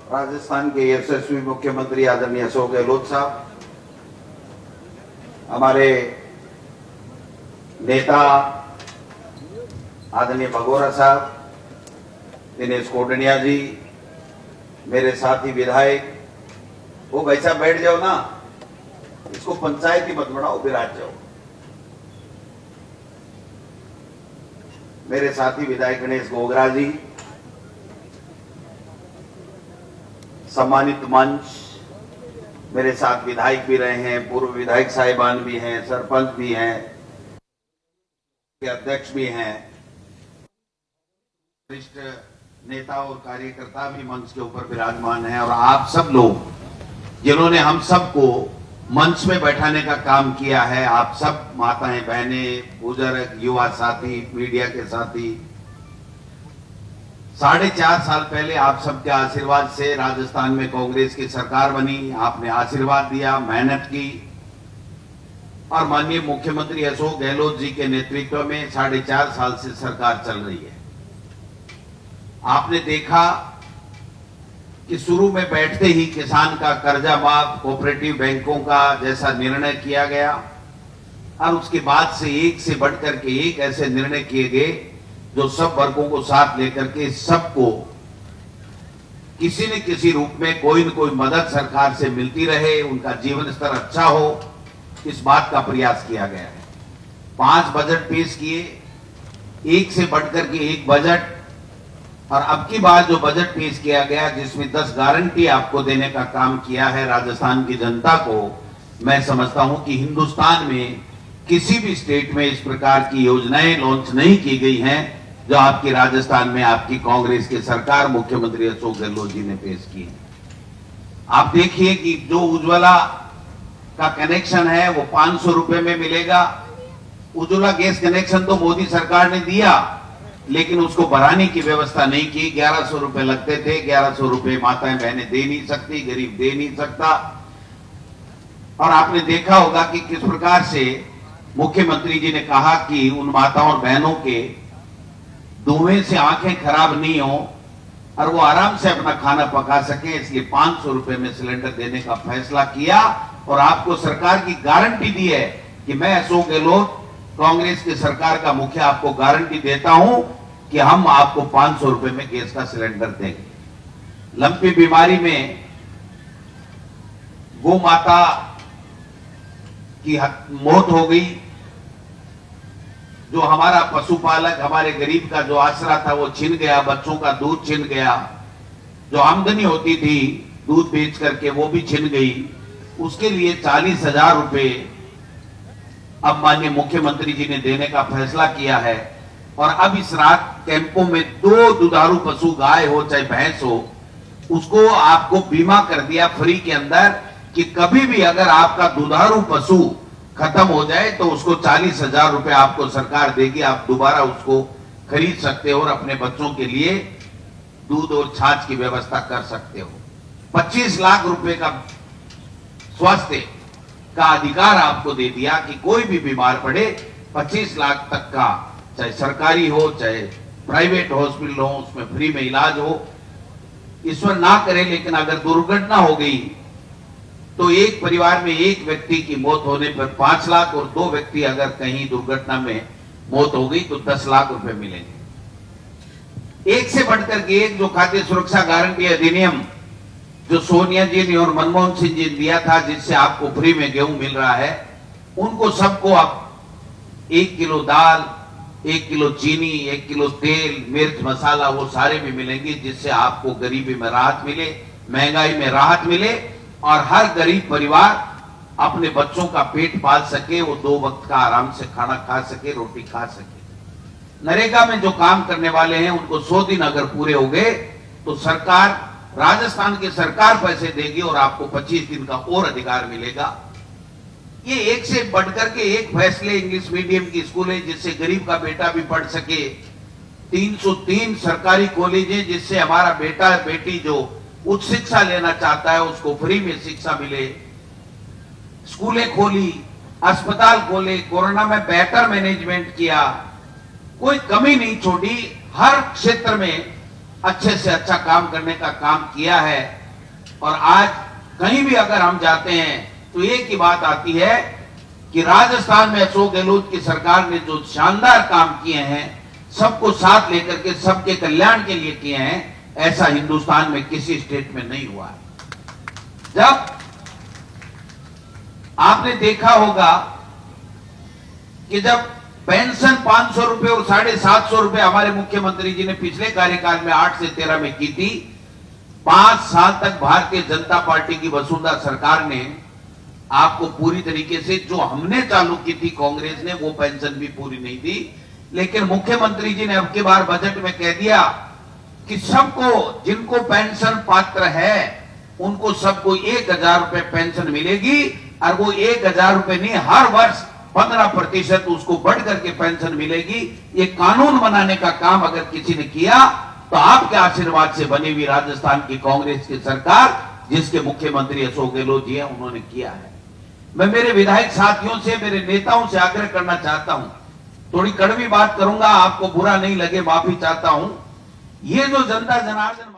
राजस्थान के यशस्वी मुख्यमंत्री आदरणीय अशोक गहलोत साहब, हमारे नेता आदरणीय भगोरा साहब, दिनेश कोटनिया जी, मेरे साथी विधायक, वो भाई साहब बैठ जाओ ना, इसको पंचायती मत बनाओ, विराज जाओ। मेरे साथी विधायक गणेश गोगरा जी, सम्मानित मंच, मेरे साथ विधायक भी रहे हैं, पूर्व विधायक साहिबान भी हैं, सरपंच भी हैं, अध्यक्ष भी हैं, वरिष्ठ नेता और कार्यकर्ता भी मंच के ऊपर विराजमान हैं, और आप सब लोग जिन्होंने हम सबको मंच में बैठाने का काम किया है, आप सब माताएं, बहनें, बुजुर्ग, युवा साथी, मीडिया के साथी, 4.5 साल पहले आप सबके आशीर्वाद से राजस्थान में कांग्रेस की सरकार बनी। आपने आशीर्वाद दिया, मेहनत की, और माननीय मुख्यमंत्री अशोक गहलोत जी के नेतृत्व में 4.5 साल से सरकार चल रही है। आपने देखा कि शुरू में बैठते ही किसान का कर्जा माफ, कोऑपरेटिव बैंकों का जैसा निर्णय किया गया, और उसके बाद से एक से बढ़कर के एक ऐसे निर्णय किए गए जो सब वर्गों को साथ लेकर के सबको किसी न किसी रूप में कोई न कोई मदद सरकार से मिलती रहे, उनका जीवन स्तर अच्छा हो, इस बात का प्रयास किया गया है। 5 बजट पेश किए, एक से बढ़कर के एक बजट, और अब की बार जो बजट पेश किया गया जिसमें 10 गारंटी आपको देने का काम किया है राजस्थान की जनता को, मैं समझता हूं कि हिंदुस्तान में किसी भी स्टेट में इस प्रकार की योजनाएं लॉन्च नहीं की गई हैं जो आपकी राजस्थान में आपकी कांग्रेस की सरकार मुख्यमंत्री अशोक गहलोत जी ने पेश की है। आप देखिए कि जो उज्ज्वला का कनेक्शन है वो 500 रुपए में मिलेगा। उज्ज्वला गैस कनेक्शन तो मोदी सरकार ने दिया, लेकिन उसको बढ़ाने की व्यवस्था नहीं की। 1100 रुपए लगते थे, 1100 रुपए माताएं बहनें दे नहीं सकती, गरीब दे नहीं सकता। और आपने देखा होगा कि किस प्रकार से मुख्यमंत्री जी ने कहा कि उन माताओं और बहनों के धुएं से आंखें खराब नहीं हो और वो आराम से अपना खाना पका सके, इसलिए 500 रुपए में सिलेंडर देने का फैसला किया। और आपको सरकार की गारंटी दी है कि मैं अशोक गहलोत कांग्रेस की सरकार का मुखिया आपको गारंटी देता हूं कि हम आपको 500 रुपए में गैस का सिलेंडर देंगे। लंपी बीमारी में गौ माता की मौत हो गई, जो हमारा पशुपालक, हमारे गरीब का जो आसरा था वो छिन गया, बच्चों का दूध छिन गया, जो आमदनी होती थी दूध बेच करके वो भी छिन गई। उसके लिए 40,000 रुपए अब माननीय मुख्यमंत्री जी ने देने का फैसला किया है। और अब इस रात कैंपों में 2 दुधारू पशु, गाय हो चाहे भैंस हो, उसको आपको बीमा कर दिया फ्री के अंदर कि कभी भी अगर आपका दुधारू पशु खत्म हो जाए तो उसको 40,000 रुपए आपको सरकार देगी, आप दोबारा उसको खरीद सकते हो और अपने बच्चों के लिए दूध और छाछ की व्यवस्था कर सकते हो। 25 लाख रुपए का स्वास्थ्य का अधिकार आपको दे दिया कि कोई भी बीमार पड़े 25 लाख तक का, चाहे सरकारी हो चाहे प्राइवेट हॉस्पिटल हो, उसमें फ्री में इलाज हो। ईश्वर ना करे लेकिन अगर दुर्घटना हो गई तो एक परिवार में एक व्यक्ति की मौत होने पर 5 लाख, और 2 व्यक्ति अगर कहीं दुर्घटना में मौत हो गई तो 10 लाख रुपए मिलेंगे। एक से बढ़कर के एक जो खाद्य सुरक्षा गारंटी अधिनियम जो सोनिया जी ने और मनमोहन सिंह जी ने दिया था, जिससे आपको फ्री में गेहूं मिल रहा है, उनको सबको आप 1 किलो दाल, 1 किलो चीनी, 1 किलो तेल, मिर्च, मसाला, वो सारे भी मिलेंगे, जिससे आपको गरीबी में राहत मिले, महंगाई में राहत मिले, और हर गरीब परिवार अपने बच्चों का पेट पाल सके, वो 2 वक्त का आराम से खाना खा सके, रोटी खा सके। नरेगा में जो काम करने वाले हैं उनको 100 दिन अगर पूरे हो गए तो सरकार, राजस्थान की सरकार पैसे देगी और आपको 25 दिन का और अधिकार मिलेगा। ये एक से बढ़कर के एक फैसले, इंग्लिश मीडियम की स्कूल है जिससे गरीब का बेटा भी पढ़ सके, 303 सरकारी कॉलेज है जिससे हमारा बेटा बेटी जो उच्च शिक्षा लेना चाहता है उसको फ्री में शिक्षा मिले, स्कूलें खोली, अस्पताल खोले, कोरोना में बेहतर मैनेजमेंट किया, कोई कमी नहीं छोड़ी। हर क्षेत्र में अच्छे से अच्छा काम करने का काम किया है। और आज कहीं भी अगर हम जाते हैं तो एक ही बात आती है कि राजस्थान में अशोक गहलोत की सरकार ने जो शानदार काम किए हैं, सबको साथ लेकर के सबके कल्याण के लिए किए हैं, ऐसा हिंदुस्तान में किसी स्टेट में नहीं हुआ है। जब आपने देखा होगा कि जब पेंशन 500 रुपए और 750 रुपए हमारे मुख्यमंत्री जी ने पिछले कार्यकाल में 8 से 13 में की थी, 5 साल तक भारतीय जनता पार्टी की वसुंधरा सरकार ने आपको पूरी तरीके से जो हमने चालू की थी कांग्रेस ने, वो पेंशन भी पूरी नहीं दी। लेकिन मुख्यमंत्री जी ने अब की बार बजट में कह दिया कि सबको, जिनको पेंशन पात्र है उनको सबको 1000 रुपए पेंशन मिलेगी। और वो 1000 रुपए नहीं, हर वर्ष 15% उसको बढ़ करके पेंशन मिलेगी। ये कानून बनाने का काम अगर किसी ने किया तो आपके आशीर्वाद से बनी हुई राजस्थान की कांग्रेस की सरकार, जिसके मुख्यमंत्री अशोक गहलोत जी हैं, उन्होंने किया है। मैं मेरे विधायक साथियों से, मेरे नेताओं से आग्रह करना चाहता हूं, थोड़ी कड़वी बात करूंगा, आपको बुरा नहीं लगे, माफी चाहता हूं। ये जो जनता जनार्दन